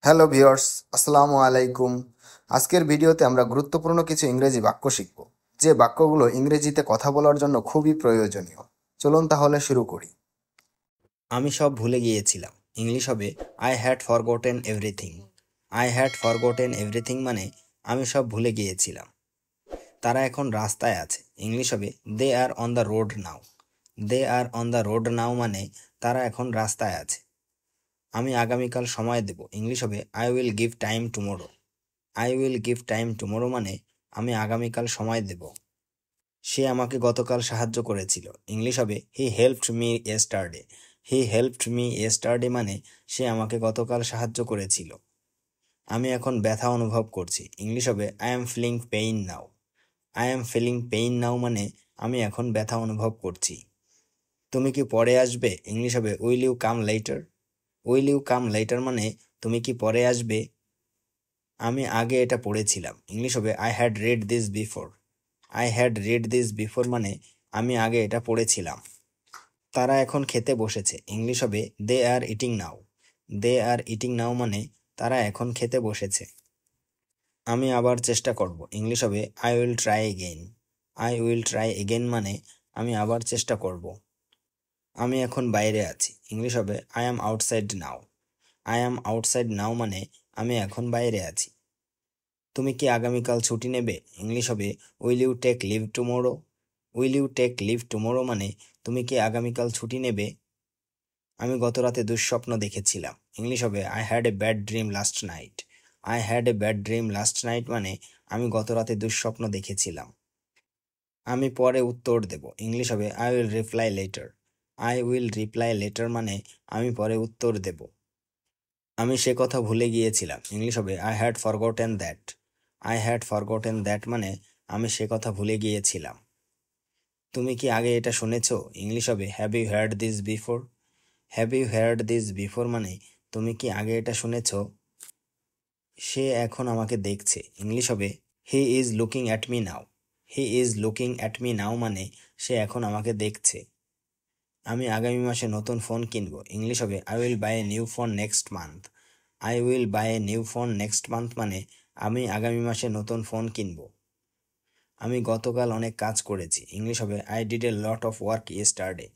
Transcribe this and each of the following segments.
Hello viewers, আসসালামু আলাইকুম। আজকের ভিডিওতে আমরা গুরুত্বপূর্ণ কিছু ইংরেজি বাক্য শিখব, যে বাক্যগুলো ইংরেজিতে কথা বলার জন্য খুবই প্রয়োজনীয়। চলুন তাহলে শুরু করি। আমি সব ভুলে গিয়েছিলাম। ইংলিশ হবে I had forgotten everything. I had forgotten everything মানে আমি সব ভুলে গিয়েছিলাম। তারা এখন রাস্তায় আছে। ইংলিশ হবে they are on the road now. They are on the road now মানে তারা এখন রাস্তায় আছে। আমি আগামীকাল সময় দেব। ইংলিশ হবে I will give time tomorrow. I will give time tomorrow মানে আমি আগামীকাল সময় দেব। সে আমাকে গতকাল সাহায্য করেছিল। ইংলিশ হবে হি হেল্পড মি ইয়েস্টারডে। হি হেল্পড মি ইয়েস্টারডে মানে সে আমাকে গতকাল সাহায্য করেছিল। আমি এখন ব্যথা অনুভব করছি। ইংলিশ হবে I am feeling pain now. I am feeling pain now মানে আমি এখন ব্যথা অনুভব করছি। তুমি কি পরে আসবে? ইংলিশ হবে will you come later. Will you come later মানে তুমি কি পরে আসবে? আমি আগে এটা পড়েছিলাম। ইংলিশ হবে I had red this before. I had red this before মানে আমি আগে এটা পড়েছিলাম। তারা এখন খেতে বসেছে। ইংলিশ হবে they are eating now. They are eating নাও মানে তারা এখন খেতে বসেছে। আমি আবার চেষ্টা করব। ইংলিশ হবে I will try again. I will try again মানে আমি আবার চেষ্টা করব। আমি এখন বাইরে আছি। ইংলিশ হবে I am outside now. I am outside নাও মানে আমি এখন বাইরে আছি। তুমি কি আগামীকাল ছুটি নেবে? ইংলিশ হবে will you take leave tomorrow. Will you take leave tomorrow মানে তুমি কি আগামীকাল ছুটি নেবে? আমি গত রাতে দুঃস্বপ্ন দেখেছিলাম। ইংলিশ হবে I had a bad dream last night. I had a bad dream last night মানে আমি গত রাতে দুঃস্বপ্ন দেখেছিলাম। আমি পরে উত্তর দেব। ইংলিশ হবে I will reply letter. I will reply letter মানে আমি পরে উত্তর দেব। আমি সে কথা ভুলে গিয়েছিলাম। ইংলিশ হবে I had forgotten that. I had forgotten that মানে আমি সে কথা ভুলে গিয়েছিলাম। তুমি কি আগে এটা শুনেছো? ইংলিশ হবে have you heard this before. Have you heard this before মানে তুমি কি আগে এটা শুনেছো? সে এখন আমাকে দেখছে। ইংলিশ হবে he is looking at me now. He is looking at me now মানে সে এখন আমাকে দেখছে। আমি আগামী মাসে নতুন ফোন কিনবো। ইংলিশ হবে I will buy a new phone next month. I will buy a new phone next month মানে আমি আগামী মাসে নতুন ফোন কিনবো। আমি গতকাল অনেক কাজ করেছি। ইংলিশ হবে I did A lot of work yesterday.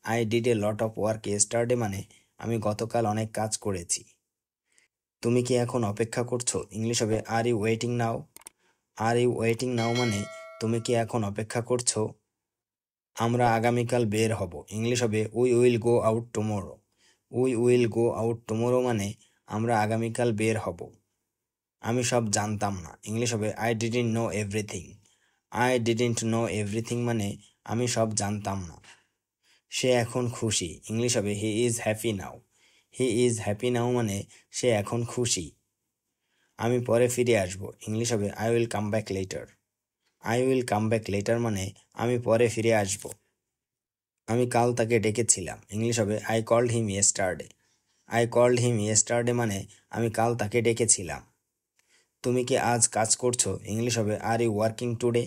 I did A lot of work yesterday মানে আমি গতকাল অনেক কাজ করেছি। তুমি কি এখন অপেক্ষা করছো? ইংলিশ হবে are you waiting now. Are you waiting now মানে তুমি কি এখন অপেক্ষা করছো? আমরা আগামীকাল বের হব। ইংলিশ হবে we will go out tomorrow. We will go out tomorrow মানে আমরা আগামীকাল বের হব। আমি সব জানতাম না। ইংলিশ হবে I didn't know everything. I didn't know everything মানে আমি সব জানতাম না। সে এখন খুশি। ইংলিশ হবে he is happy now. He is happy নাও মানে সে এখন খুশি। আমি পরে ফিরে আসব। ইংলিশ হবে I will come back later. I will come back later মানে আমি পরে ফিরে আসব। আমি কাল তাকে ডেকেছিলাম। ইংলিশ হবে I called him yesterday. I called him yesterday মানে আমি কাল তাকে ডেকেছিলাম। তুমি কি আজ কাজ করছো? ইংলিশ হবে are you working today.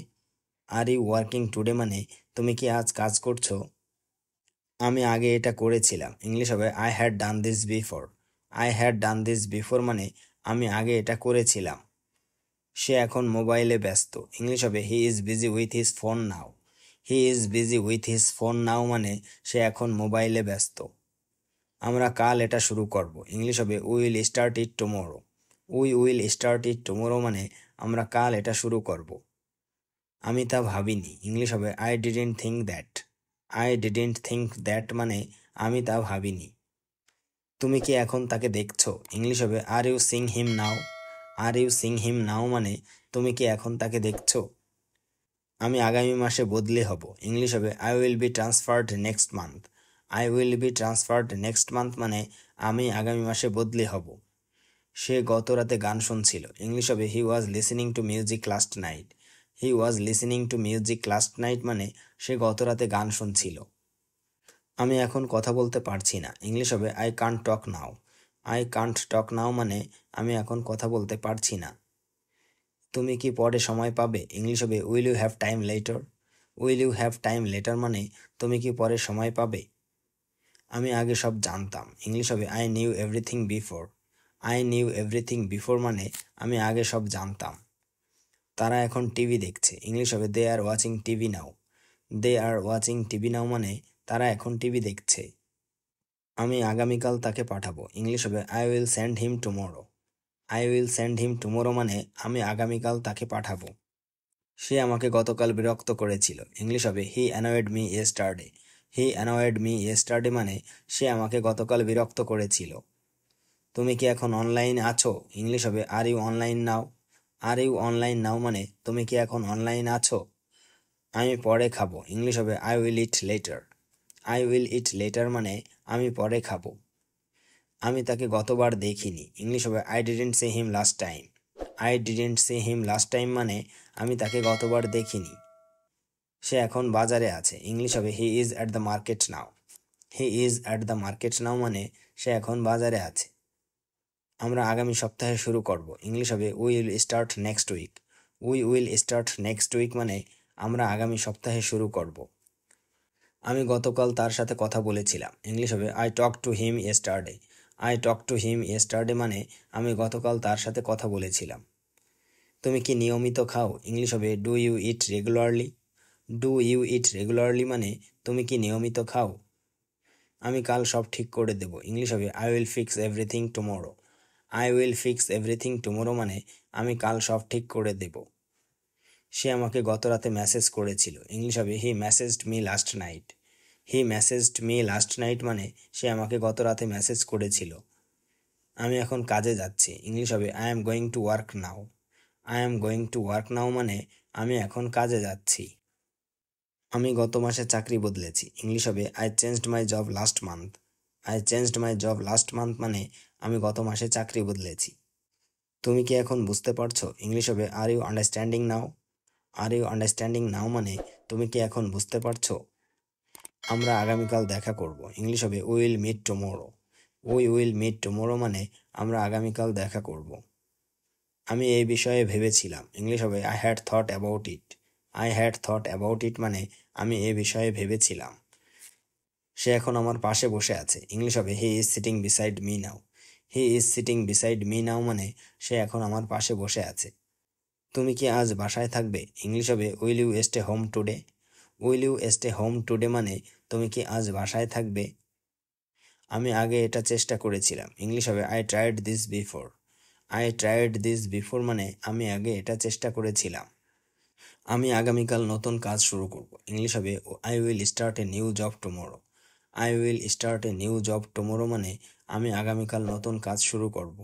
Are you working today মানে তুমি কি আজ কাজ করছো? আমি আগে এটা করেছিলাম। ইংলিশ হবে I had done this before. I had done this before মানে আমি আগে এটা করেছিলাম। সে এখন মোবাইলে ব্যস্ত। ইংলিশ হবে he is busy with his phone now. He is busy with his phone now মানে সে এখন মোবাইলে ব্যস্ত। আমরা কাল এটা শুরু করব। ইংলিশ হবে we will start it tomorrow. We will start it tomorrow মানে আমরা কাল এটা শুরু করব। আমি তা ভাবিনি। ইংলিশ হবে I didn't think that. I didn't think that মানে আমি তা ভাবিনি। তুমি কি এখন তাকে দেখছো? ইংলিশ হবে are you seeing him now. Are you seeing him now মানে তুমি কি এখন তাকে দেখছো? আমি আগামী মাসে বদলি হব। ইংলিশ হবে I will be transferred next month. I will be transferred next month মানে আমি আগামী মাসে বদলি হব। সে গত রাতে গান শুনছিল। ইংলিশ হবে he was listening to music last night. He was listening to music last night মানে সে গত রাতে গান শুনছিল। আমি এখন কথা বলতে পারছি না। ইংলিশ হবে I can't talk now. I can't talk now মানে আমি এখন কথা বলতে পারছি না। তুমি কি পরে সময় পাবে? ইংলিশ হবে will you have time later. Will you have time later মানে তুমি কি পরে সময় পাবে? আমি আগে সব জানতাম। ইংলিশ হবে I knew everything before. I knew everything before মানে আমি আগে সব জানতাম। তারা এখন টিভি দেখছে, ইংলিশ হবে they are watching TV now. They are watching TV now মানে তারা এখন টিভি দেখছে। আমি আগামীকাল তাকে পাঠাবো, ইংলিশ হবে I will send him tomorrow. I will send him tomorrow মানে আমি আগামীকাল তাকে পাঠাবো। সে আমাকে গতকাল বিরক্ত করেছিল, ইংলিশ হবে হি অ্যানয়েড মি ইয়েস্টারডে। হি অ্যানয়েড মি ইয়েস্টারডে মানে সে আমাকে গতকাল বিরক্ত করেছিল। তুমি কি এখন অনলাইন আছো, ইংলিশ হবে are you online now. Are you online now মানে তুমি কি এখন অনলাইন আছো। আমি পরে খাবো, ইংলিশ হবে I will it later. I will it later মানে আমি পরে খাবো। আমি তাকে গতবার দেখিনি, ইংলিশ হবে I didn't see him last time. I didn't see him last time মানে আমি তাকে গতবার দেখিনি। সে এখন বাজারে আছে, ইংলিশ হবে he is at the market now. He is at the market নাও মানে সে এখন বাজারে আছে। আমরা আগামী সপ্তাহে শুরু করব, ইংলিশ হবে we will start next week. We will start next week মানে আমরা আগামী সপ্তাহে শুরু করব। আমি গতকাল তার সাথে কথা বলেছিলাম, ইংলিশ হবে I talk to him yesterday. I talk to him yesterday মানে আমি গতকাল তার সাথে কথা বলেছিলাম। তুমি কি নিয়মিত খাও, ইংলিশ হবে do you eat regularly. Do you eat regularly মানে তুমি কি নিয়মিত খাও। আমি কাল সব ঠিক করে দেব, ইংলিশ হবে I will fix everything tomorrow. I will fix everything tomorrow মানে আমি কাল সব ঠিক করে দেব। সে আমাকে গত রাতে মেসেজ করেছিল, ইংলিশ হবে হি মেসেজড মি লাস্ট নাইট। হি মেসেজড মি লাস্ট নাইট মানে সে আমাকে গত রাতে মেসেজ করেছিল। আমি এখন কাজে যাচ্ছি, ইংলিশ হবে I am going to work now. I am going to work নাও মানে আমি এখন কাজে যাচ্ছি। আমি গত মাসে চাকরি বদলেছি, ইংলিশ হবে I changed my job last month. I changed my job last month মানে আমি গত মাসে চাকরি বদলেছি। তুমি কি এখন বুঝতে পারছো, ইংলিশ হবে are you understanding now. Are you understanding now মানে তুমি কি এখন বুঝতে পারছো। আমরা আগামীকাল দেখা করব, ইংলিশ হবে we will meet tomorrow. We will meet tomorrow মানে আমরা আগামীকাল দেখা করব। আমি এই বিষয়ে ভেবেছিলাম, ইংলিশ হবে I had thought about it. I had thought about it মানে আমি এই বিষয়ে ভেবেছিলাম। সে এখন আমার পাশে বসে আছে, ইংলিশ হবে he is sitting beside me now. He is sitting beside me now মানে সে এখন আমার পাশে বসে আছে। তুমি কি আজ বাসায় থাকবে, ইংলিশ হবে will you stay home today. Will you stay home today মানে তুমি কি আজ বাসায় থাকবে। আমি আগে এটা চেষ্টা করেছিলাম, ইংলিশ হবে I tried this before. I tried this before মানে আমি আগে এটা চেষ্টা করেছিলাম। আমি আগামীকাল নতুন কাজ শুরু করব, ইংলিশ হবে I will start a new job tomorrow. I will start a new job tomorrow মানে আমি আগামীকাল নতুন কাজ শুরু করব।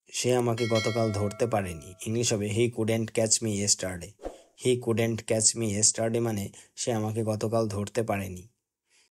সে আমাকে গতকাল ধরতে পারেনি, ইংলিশ হবে হি কুডেন্ট ক্যাচ মি ইয়েস্টারডে। হি কুডেন্ট ক্যাচ মি ইয়েস্টারডে মানে সে আমাকে গতকাল ধরতে পারেনি।